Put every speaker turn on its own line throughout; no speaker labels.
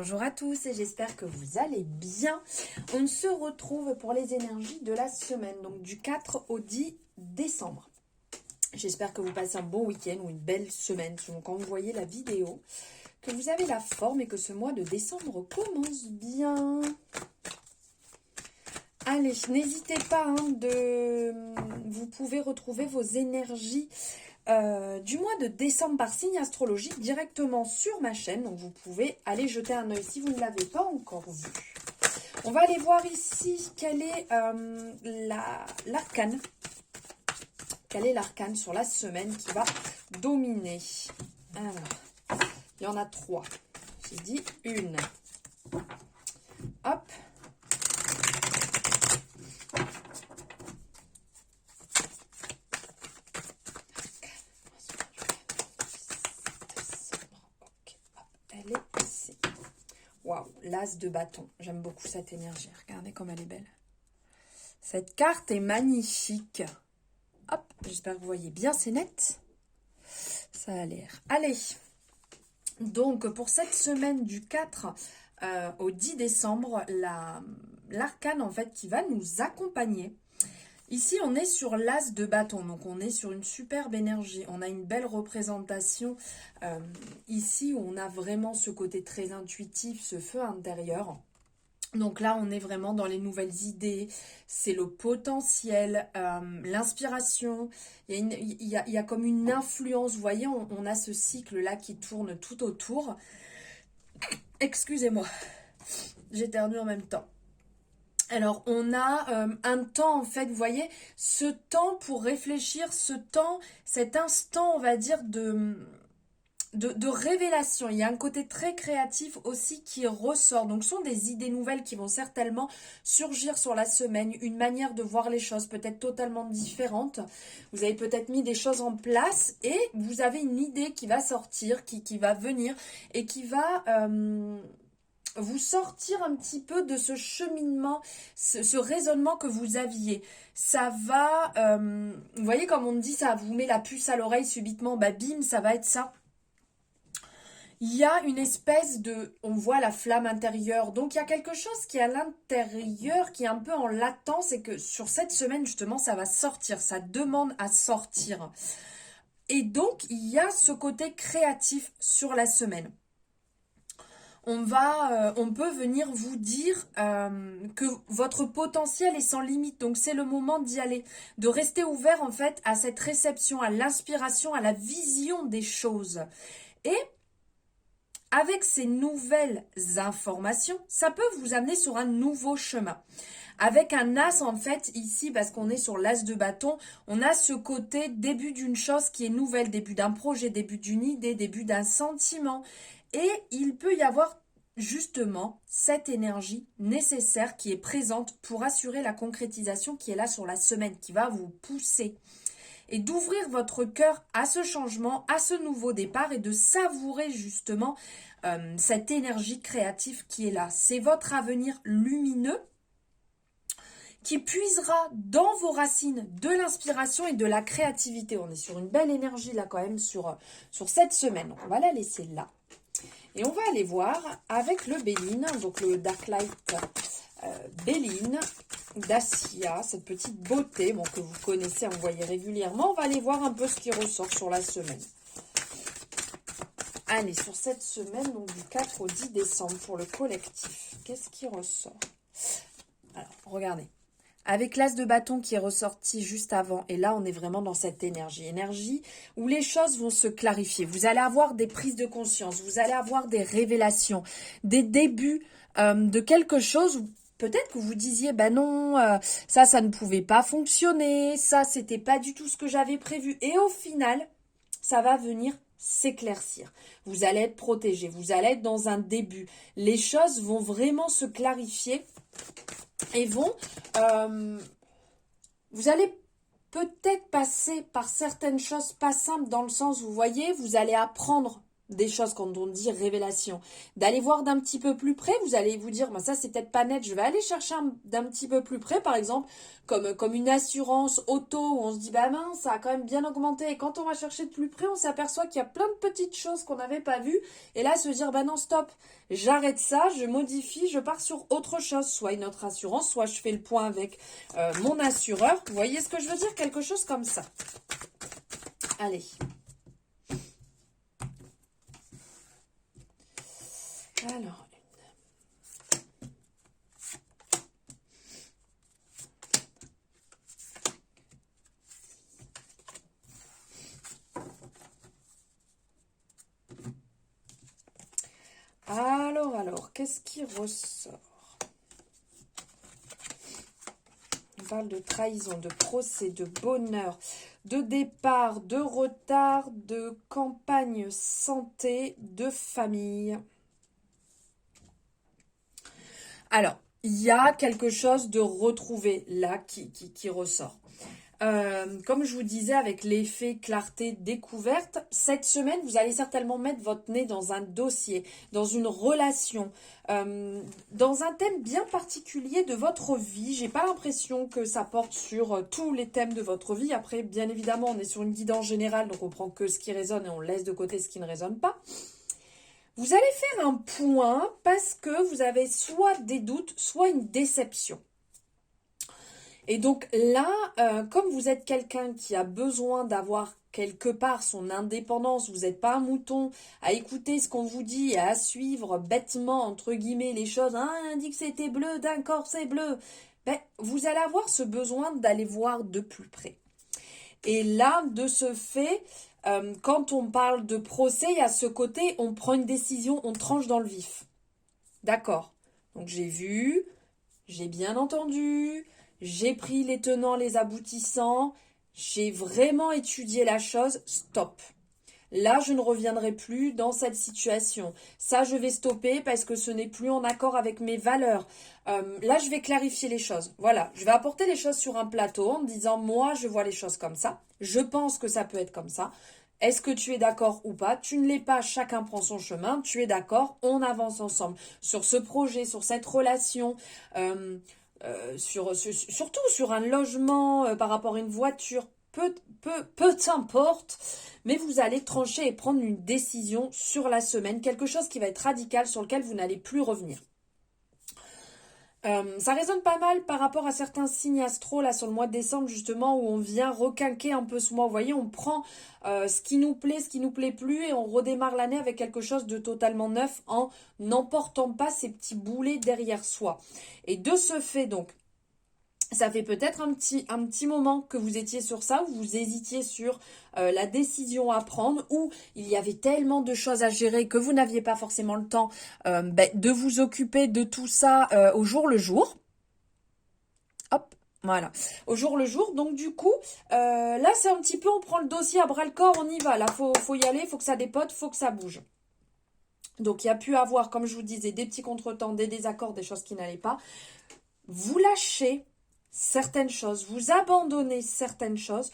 Bonjour à tous et j'espère que vous allez bien. On se retrouve pour les énergies de la semaine, donc du 4 au 10 décembre. J'espère que vous passez un bon week-end ou une belle semaine selon quand vous voyez la vidéo, que vous avez la forme et que ce mois de décembre commence bien. Allez, n'hésitez pas, vous pouvez retrouver vos énergies du mois de décembre par signe astrologique directement sur ma chaîne. Donc vous pouvez aller jeter un œil si vous ne l'avez pas encore vu. On va aller voir ici quel est l'arcane. Quel est l'arcane sur la semaine qui va dominer. Alors, il y en a 3. J'ai dit une. Hop. Elle est ici. Waouh, l'as de bâton. J'aime beaucoup cette énergie. Regardez comme elle est belle. Cette carte est magnifique. Hop, j'espère que vous voyez bien, c'est net. Ça a l'air. Allez. Donc, pour cette semaine du 4 au 10 décembre, l'arcane, en fait, qui va nous accompagner. Ici, on est sur l'as de bâton, donc on est sur une superbe énergie. On a une belle représentation ici où on a vraiment ce côté très intuitif, ce feu intérieur. Donc là, on est vraiment dans les nouvelles idées, c'est le potentiel, l'inspiration. Il y a comme une influence, vous voyez, on a ce cycle-là qui tourne tout autour. Excusez-moi, j'éternue en même temps. Alors, on a un temps, en fait, vous voyez, ce temps pour réfléchir, ce temps, cet instant, on va dire, de révélation. Il y a un côté très créatif aussi qui ressort. Donc, ce sont des idées nouvelles qui vont certainement surgir sur la semaine. Une manière de voir les choses peut-être totalement différente. Vous avez peut-être mis des choses en place et vous avez une idée qui va sortir, qui va venir et qui va... vous sortir un petit peu de ce cheminement, ce raisonnement que vous aviez. Ça va, vous voyez comme on dit, ça vous met la puce à l'oreille subitement, bah bim, ça va être ça. Il y a une espèce de, on voit la flamme intérieure, donc il y a quelque chose qui est à l'intérieur, qui est un peu en latence et que sur cette semaine justement ça va sortir, ça demande à sortir. Et donc il y a ce côté créatif sur la semaine. On peut venir vous dire que votre potentiel est sans limite. Donc, c'est le moment d'y aller. De rester ouvert, en fait, à cette réception, à l'inspiration, à la vision des choses. Et avec ces nouvelles informations, ça peut vous amener sur un nouveau chemin. Avec un as, en fait, ici, parce qu'on est sur l'as de bâton, on a ce côté début d'une chose qui est nouvelle, début d'un projet, début d'une idée, début d'un sentiment. Et il peut y avoir justement cette énergie nécessaire qui est présente pour assurer la concrétisation qui est là sur la semaine, qui va vous pousser. Et d'ouvrir votre cœur à ce changement, à ce nouveau départ et de savourer justement cette énergie créative qui est là. C'est votre avenir lumineux qui puisera dans vos racines de l'inspiration et de la créativité. On est sur une belle énergie là quand même sur cette semaine. Donc on va la laisser là. Et on va aller voir avec le Béline, donc le Dark Light Béline d'Assia, cette petite beauté que vous connaissez, vous voyez régulièrement. On va aller voir un peu ce qui ressort sur la semaine. Allez, sur cette semaine, donc du 4 au 10 décembre pour le collectif, qu'est-ce qui ressort? Alors, regardez. Avec l'as de bâton qui est ressorti juste avant, et là on est vraiment dans cette énergie où les choses vont se clarifier. Vous allez avoir des prises de conscience, vous allez avoir des révélations, des débuts de quelque chose où peut-être que vous disiez, ben non, ça ne pouvait pas fonctionner, ça c'était pas du tout ce que j'avais prévu. Et au final, ça va venir s'éclaircir. Vous allez être protégé, vous allez être dans un début. Les choses vont vraiment se clarifier. Et vous allez peut-être passer par certaines choses pas simples dans le sens, vous voyez, vous allez apprendre des choses quand on dit révélation. D'aller voir d'un petit peu plus près, vous allez vous dire, bah, ça c'est peut-être pas net, je vais aller chercher d'un petit peu plus près, par exemple, comme une assurance auto, où on se dit, bah mince, ça a quand même bien augmenté. Et quand on va chercher de plus près, on s'aperçoit qu'il y a plein de petites choses qu'on n'avait pas vues. Et là, se dire, bah non, stop, j'arrête ça, je modifie, je pars sur autre chose, soit une autre assurance, soit je fais le point avec mon assureur. Vous voyez ce que je veux dire? Quelque chose comme ça. Allez. Alors, qu'est-ce qui ressort? On parle de trahison, de procès, de bonheur, de départ, de retard, de campagne santé, de famille. Alors, il y a quelque chose de retrouvé là qui ressort. Comme je vous disais, avec l'effet clarté découverte, cette semaine, vous allez certainement mettre votre nez dans un dossier, dans une relation, dans un thème bien particulier de votre vie. J'ai pas l'impression que ça porte sur tous les thèmes de votre vie. Après, bien évidemment, on est sur une guidance générale, donc on prend que ce qui résonne et on laisse de côté ce qui ne résonne pas. Vous allez faire un point parce que vous avez soit des doutes, soit une déception. Et donc là, comme vous êtes quelqu'un qui a besoin d'avoir quelque part son indépendance, vous n'êtes pas un mouton à écouter ce qu'on vous dit et à suivre bêtement, entre guillemets, les choses. Ah, on a dit que c'était bleu, d'accord, c'est bleu. Ben, vous allez avoir ce besoin d'aller voir de plus près. Et là, de ce fait, quand on parle de procès, il y a ce côté, on prend une décision, on tranche dans le vif. D'accord. Donc j'ai vu, j'ai bien entendu, j'ai pris les tenants, les aboutissants, j'ai vraiment étudié la chose, stop. Là, je ne reviendrai plus dans cette situation. Ça, je vais stopper parce que ce n'est plus en accord avec mes valeurs. Là, je vais clarifier les choses. Voilà, je vais apporter les choses sur un plateau en disant, moi, je vois les choses comme ça. Je pense que ça peut être comme ça. Est-ce que tu es d'accord ou pas? Tu ne l'es pas, chacun prend son chemin. Tu es d'accord, on avance ensemble sur ce projet, sur cette relation. Surtout sur un logement, par rapport à une voiture, peu importe, mais vous allez trancher et prendre une décision sur la semaine, quelque chose qui va être radical, sur lequel vous n'allez plus revenir. Ça résonne pas mal par rapport à certains signes astro là sur le mois de décembre justement où on vient requinquer un peu ce mois. Vous voyez, on prend ce qui nous plaît plus et on redémarre l'année avec quelque chose de totalement neuf en n'emportant pas ces petits boulets derrière soi. Et de ce fait donc, ça fait peut-être un petit moment que vous étiez sur ça, où vous hésitiez sur la décision à prendre, où il y avait tellement de choses à gérer que vous n'aviez pas forcément le temps de vous occuper de tout ça au jour le jour. Hop, voilà, au jour le jour. Donc du coup, là c'est un petit peu, on prend le dossier à bras le corps, on y va. Là, faut y aller, faut que ça dépote, faut que ça bouge. Donc il y a pu avoir, comme je vous disais, des petits contretemps, des désaccords, des choses qui n'allaient pas. Vous lâchez certaines choses, vous abandonnez certaines choses,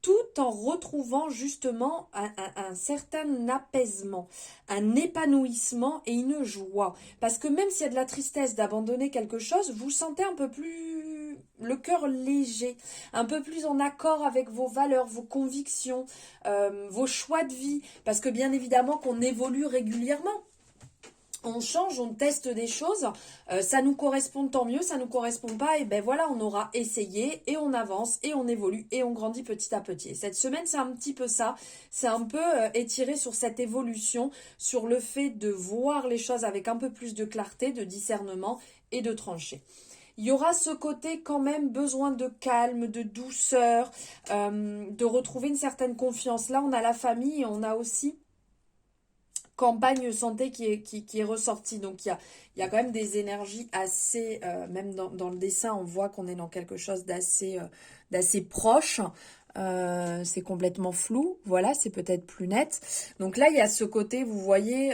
tout en retrouvant justement un certain apaisement, un épanouissement et une joie. Parce que même s'il y a de la tristesse d'abandonner quelque chose, vous sentez un peu plus le cœur léger, un peu plus en accord avec vos valeurs, vos convictions, vos choix de vie. Parce que bien évidemment qu'on évolue régulièrement. On change, on teste des choses, ça nous correspond tant mieux, ça nous correspond pas, et ben voilà, on aura essayé, et on avance, et on évolue, et on grandit petit à petit. Et cette semaine, c'est un petit peu ça, c'est un peu étiré sur cette évolution, sur le fait de voir les choses avec un peu plus de clarté, de discernement, et de trancher. Il y aura ce côté quand même besoin de calme, de douceur, de retrouver une certaine confiance. Là, on a la famille, et on a aussi campagne santé qui est ressortie. Donc il y a quand même des énergies assez, même dans le dessin, on voit qu'on est dans quelque chose d'assez proche. C'est complètement flou. Voilà, c'est peut-être plus net. Donc là, il y a ce côté, vous voyez,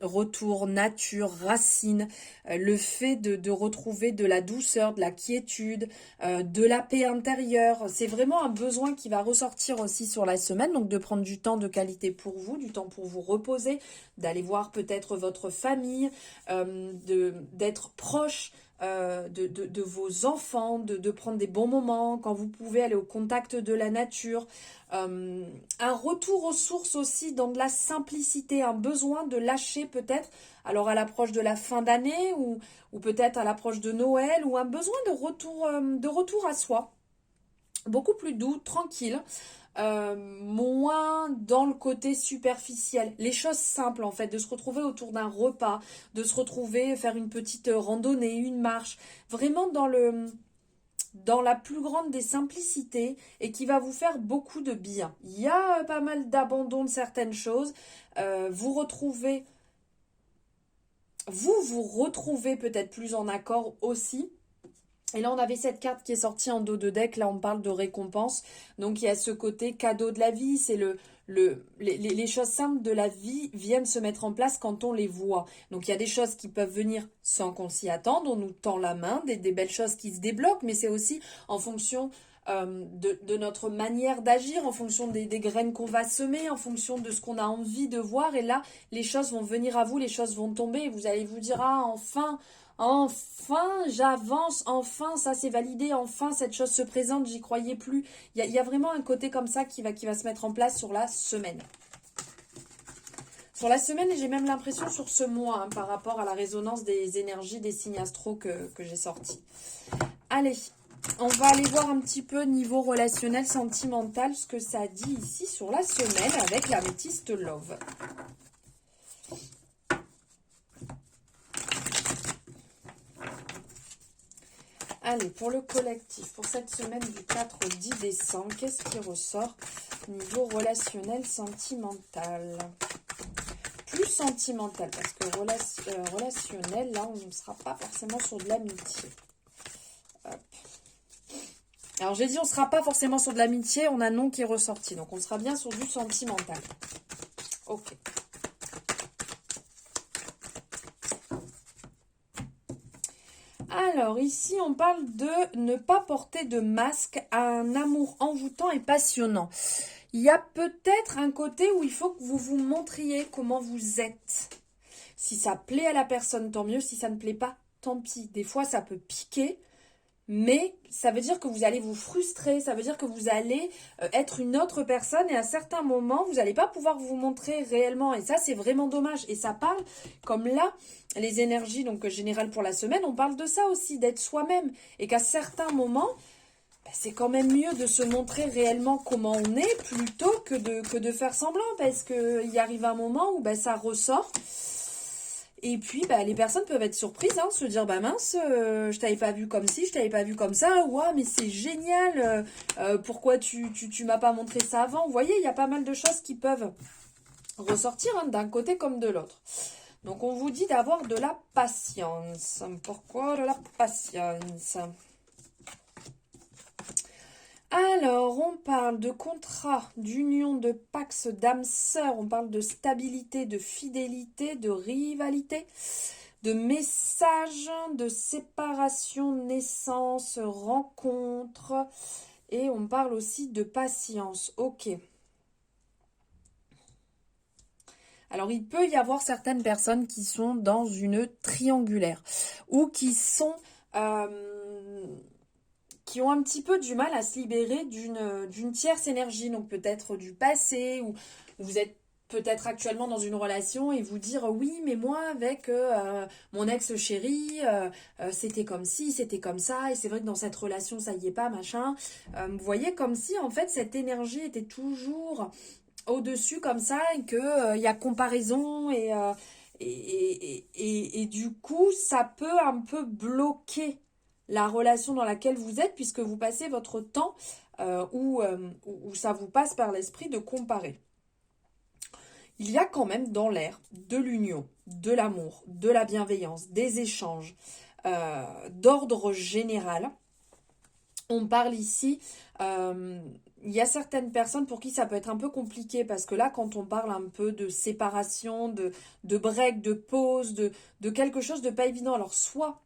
retour, nature, racine, le fait de retrouver de la douceur, de la quiétude, de la paix intérieure. C'est vraiment un besoin qui va ressortir aussi sur la semaine. Donc de prendre du temps de qualité pour vous, du temps pour vous reposer, d'aller voir peut-être votre famille, d'être proche de vos enfants, de prendre des bons moments, quand vous pouvez aller au contact de la nature. Un retour aux sources aussi dans de la simplicité, un besoin de lâcher peut-être, alors à l'approche de la fin d'année ou peut-être à l'approche de Noël, ou un besoin de retour à soi, beaucoup plus doux, tranquille. Moins dans le côté superficiel. Les choses simples en fait, de se retrouver autour d'un repas, de se retrouver, faire une petite randonnée, une marche, vraiment dans la plus grande des simplicités et qui va vous faire beaucoup de bien. Il y a pas mal d'abandon de certaines choses. Vous vous retrouvez peut-être plus en accord aussi. Et là, on avait cette carte qui est sortie en dos de deck. Là, on parle de récompense. Donc, il y a ce côté cadeau de la vie. C'est les choses simples de la vie viennent se mettre en place quand on les voit. Donc, il y a des choses qui peuvent venir sans qu'on s'y attende. On nous tend la main, des belles choses qui se débloquent. Mais c'est aussi en fonction de notre manière d'agir, en fonction des graines qu'on va semer, en fonction de ce qu'on a envie de voir. Et là, les choses vont venir à vous, les choses vont tomber. Et vous allez vous dire, ah, enfin, j'avance, enfin, ça c'est validé, enfin, cette chose se présente, j'y croyais plus. Il y a vraiment un côté comme ça qui va se mettre en place sur la semaine. Sur la semaine, et j'ai même l'impression sur ce mois, hein, par rapport à la résonance des énergies des signes astro que j'ai sortis. Allez, on va aller voir un petit peu niveau relationnel, sentimental, ce que ça dit ici sur la semaine avec l'améthyste Love. Allez, pour le collectif, pour cette semaine du 4 au 10 décembre, qu'est-ce qui ressort niveau relationnel, sentimental? Plus sentimental, parce que relationnel, là, on ne sera pas forcément sur de l'amitié. Alors, j'ai dit on ne sera pas forcément sur de l'amitié, on a non qui est ressorti, donc on sera bien sur du sentimental. Ok. Alors, ici, on parle de ne pas porter de masque à un amour envoûtant et passionnant. Il y a peut-être un côté où il faut que vous vous montriez comment vous êtes. Si ça plaît à la personne, tant mieux. Si ça ne plaît pas, tant pis. Des fois, ça peut piquer, mais ça veut dire que vous allez vous frustrer. Ça veut dire que vous allez être une autre personne et à certains moments, vous n'allez pas pouvoir vous montrer réellement. Et ça, c'est vraiment dommage. Et ça parle, comme là, les énergies donc générales pour la semaine, on parle de ça aussi, d'être soi-même. Et qu'à certains moments, c'est quand même mieux de se montrer réellement comment on est plutôt que de faire semblant, parce qu'il y arrive un moment où ça ressort. Et puis, les personnes peuvent être surprises, hein, se dire, mince, je t'avais pas vu comme ci, je t'avais pas vu comme ça, ouah, mais c'est génial, pourquoi tu m'as pas montré ça avant? Vous voyez, il y a pas mal de choses qui peuvent ressortir, hein, d'un côté comme de l'autre. Donc, on vous dit d'avoir de la patience. Pourquoi de la patience? Alors, on parle de contrat, d'union, de pax, d'âme sœur, on parle de stabilité, de fidélité, de rivalité, de message, de séparation, naissance, rencontre, et on parle aussi de patience. Ok. Alors, il peut y avoir certaines personnes qui sont dans une triangulaire ou qui sont... qui ont un petit peu du mal à se libérer d'une tierce énergie, donc peut-être du passé, ou vous êtes peut-être actuellement dans une relation et vous dire oui, mais moi avec mon ex-chéri, c'était comme ci, c'était comme ça, et c'est vrai que dans cette relation, ça y est pas, machin. Vous voyez, comme si en fait cette énergie était toujours au-dessus comme ça, et que y a comparaison, et du coup, ça peut un peu bloquer la relation dans laquelle vous êtes, puisque vous passez votre temps où ça vous passe par l'esprit de comparer. Il y a quand même dans l'air de l'union, de l'amour, de la bienveillance, des échanges d'ordre général. On parle ici, il y a certaines personnes pour qui ça peut être un peu compliqué parce que là, quand on parle un peu de séparation, de break, de pause, de quelque chose de pas évident, alors soit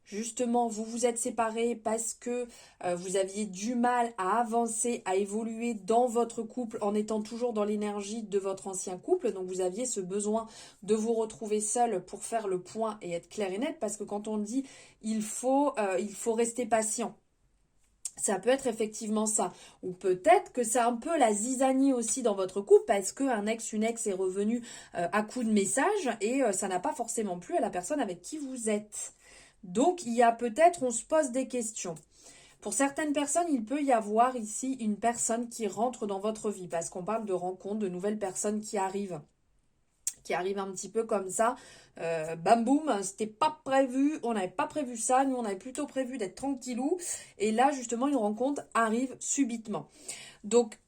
justement vous vous êtes séparés parce que vous aviez du mal à avancer, à évoluer dans votre couple en étant toujours dans l'énergie de votre ancien couple, donc vous aviez ce besoin de vous retrouver seul pour faire le point et être clair et net parce que quand on dit il faut rester patient. Ça peut être effectivement ça. Ou peut-être que c'est un peu la zizanie aussi dans votre couple parce qu'un ex, une ex est revenu à coup de message et ça n'a pas forcément plu à la personne avec qui vous êtes. Donc il y a peut-être, on se pose des questions. Pour certaines personnes, il peut y avoir ici une personne qui rentre dans votre vie parce qu'on parle de rencontres, de nouvelles personnes qui arrivent un petit peu comme ça. Bam boum, c'était pas prévu, on n'avait pas prévu ça, nous on avait plutôt prévu d'être tranquillou. Et là, justement, une rencontre arrive subitement. Donc,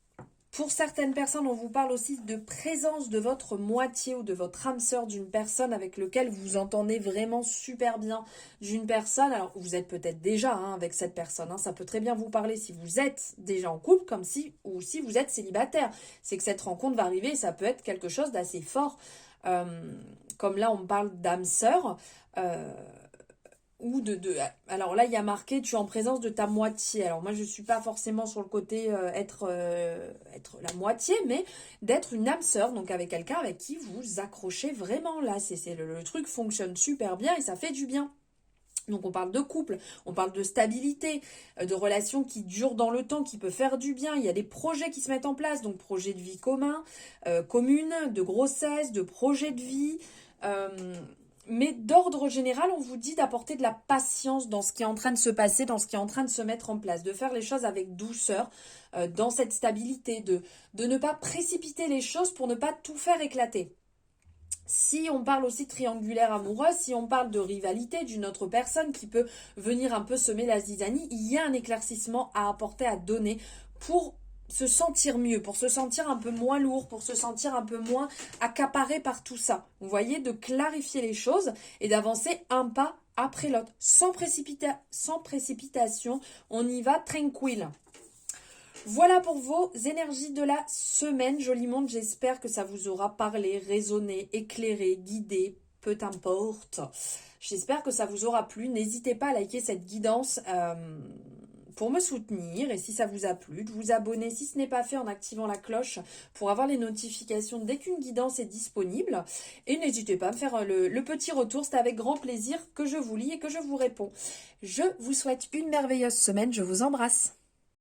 pour certaines personnes, on vous parle aussi de présence de votre moitié ou de votre âme sœur, d'une personne avec laquelle vous vous entendez vraiment super bien, d'une personne, alors vous êtes peut-être déjà avec cette personne, ça peut très bien vous parler si vous êtes déjà en couple comme si, ou si vous êtes célibataire. C'est que cette rencontre va arriver et ça peut être quelque chose d'assez fort. Euh, Comme là, on me parle d'âme sœur. Ou alors là il y a marqué tu es en présence de ta moitié. Alors moi je suis pas forcément sur le côté être la moitié, mais d'être une âme sœur, donc avec quelqu'un avec qui vous accrochez vraiment. Là c'est le truc fonctionne super bien et ça fait du bien. Donc on parle de couple, on parle de stabilité, de relations qui durent dans le temps, qui peut faire du bien. Il y a des projets qui se mettent en place, donc projets de vie commun, commune, de grossesse, de projets de vie. euh, mais d'ordre général, on vous dit d'apporter de la patience dans ce qui est en train de se passer, dans ce qui est en train de se mettre en place, de faire les choses avec douceur, dans cette stabilité, de ne pas précipiter les choses pour ne pas tout faire éclater. Si on parle aussi de triangulaire amoureux, si on parle de rivalité d'une autre personne qui peut venir un peu semer la zizanie, il y a un éclaircissement à apporter, à donner pour se sentir mieux, pour se sentir un peu moins lourd, pour se sentir un peu moins accaparé par tout ça. Vous voyez, de clarifier les choses et d'avancer un pas après l'autre, sans précipitation, on y va tranquille. Voilà pour vos énergies de la semaine, joli monde. J'espère que ça vous aura parlé, résonné, éclairé, guidé, peu importe. J'espère que ça vous aura plu. N'hésitez pas à liker cette guidance pour me soutenir. Et si ça vous a plu, de vous abonner si ce n'est pas fait en activant la cloche pour avoir les notifications dès qu'une guidance est disponible. Et n'hésitez pas à me faire le petit retour. C'est avec grand plaisir que je vous lis et que je vous réponds. Je vous souhaite une merveilleuse semaine. Je vous embrasse.